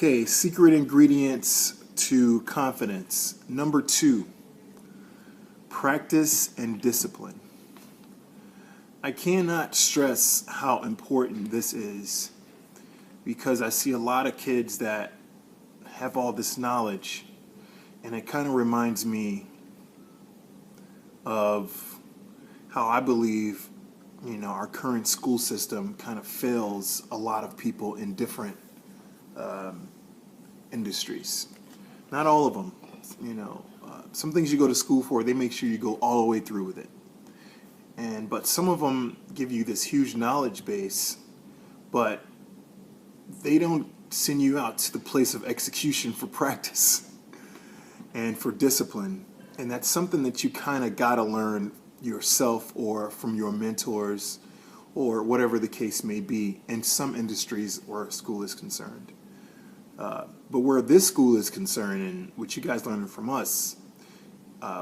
Okay, secret ingredients to confidence. Number 2, practice and discipline. I cannot stress how important this is because I see a lot of kids that have all this knowledge, and it kind of reminds me of how I believe, our current school system kind of fails a lot of people in different industries. Not all of them, some things you go to school for, they make sure you go all the way through with it. But some of them give you this huge knowledge base, but they don't send you out to the place of execution for practice and for discipline. And that's something that you kind of got to learn yourself or from your mentors or whatever the case may be in some industries where a school is concerned. But where this school is concerned, and what you guys learned from us,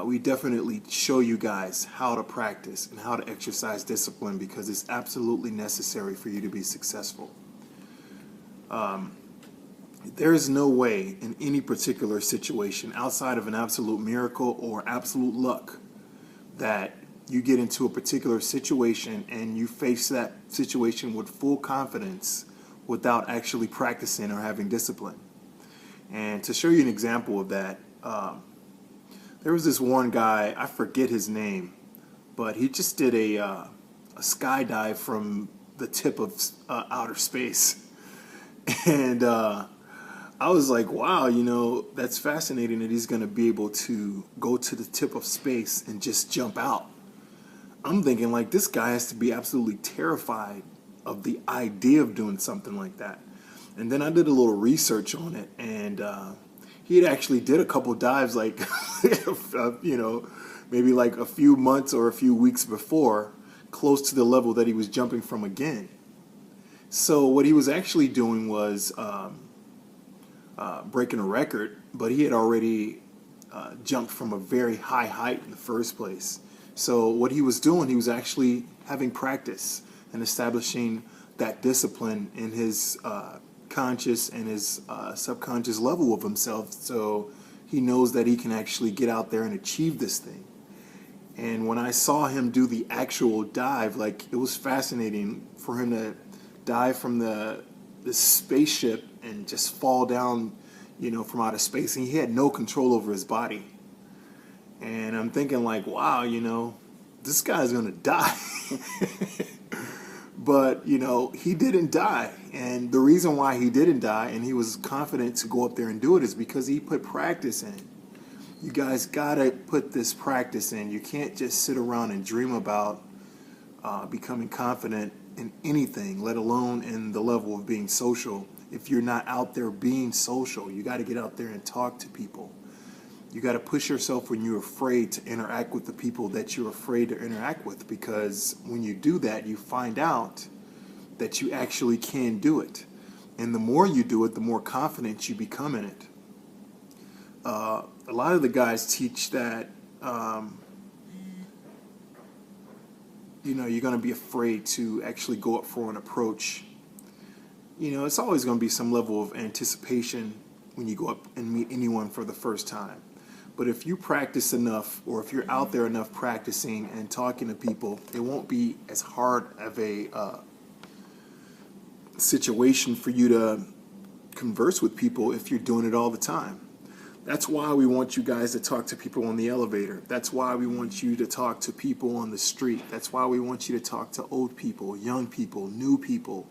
we definitely show you guys how to practice and how to exercise discipline because it's absolutely necessary for you to be successful. There is no way in any particular situation outside of an absolute miracle or absolute luck that you get into a particular situation and you face that situation with full confidence without actually practicing or having discipline. And to show you an example of that, there was this one guy, I forget his name, but he just did a skydive from the tip of outer space. And I was like, wow, that's fascinating that he's going to be able to go to the tip of space and just jump out. I'm thinking, like, this guy has to be absolutely terrified of the idea of doing something like that. And then I did a little research on it, and he had actually did a couple dives, like, maybe like a few months or a few weeks before, close to the level that he was jumping from again. So what he was actually doing was breaking a record, but he had already jumped from a very high height in the first place. So what he was doing, he was actually having practice and establishing that discipline in his conscious and his subconscious level of himself, so he knows that he can actually get out there and achieve this thing. And when I saw him do the actual dive, like, it was fascinating for him to dive from the spaceship and just fall down, from outer space, and he had no control over his body. And I'm thinking, like, wow, this guy's gonna die. But, he didn't die. And the reason why he didn't die and he was confident to go up there and do it is because he put practice in. You guys gotta put this practice in. You can't just sit around and dream about becoming confident in anything, let alone in the level of being social. If you're not out there being social, you got to get out there and talk to people. You got to push yourself when you're afraid to interact with the people that you're afraid to interact with, because when you do that, you find out that you actually can do it. And the more you do it, the more confident you become in it. A lot of the guys teach that you're going to be afraid to actually go up for an approach. It's always going to be some level of anticipation when you go up and meet anyone for the first time. But if you practice enough, or if you're out there enough practicing and talking to people, it won't be as hard of a situation for you to converse with people if you're doing it all the time. That's why we want you guys to talk to people on the elevator. That's why we want you to talk to people on the street. That's why we want you to talk to old people, young people, new people,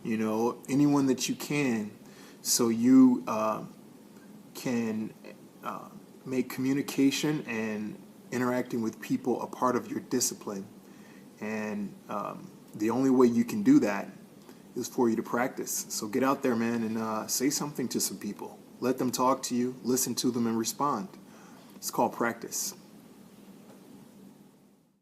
anyone that you can, so you can make communication and interacting with people a part of your discipline. And the only way you can do that is for you to practice. So get out there, man, and say something to some people. Let them talk to you, listen to them, and respond. It's called practice.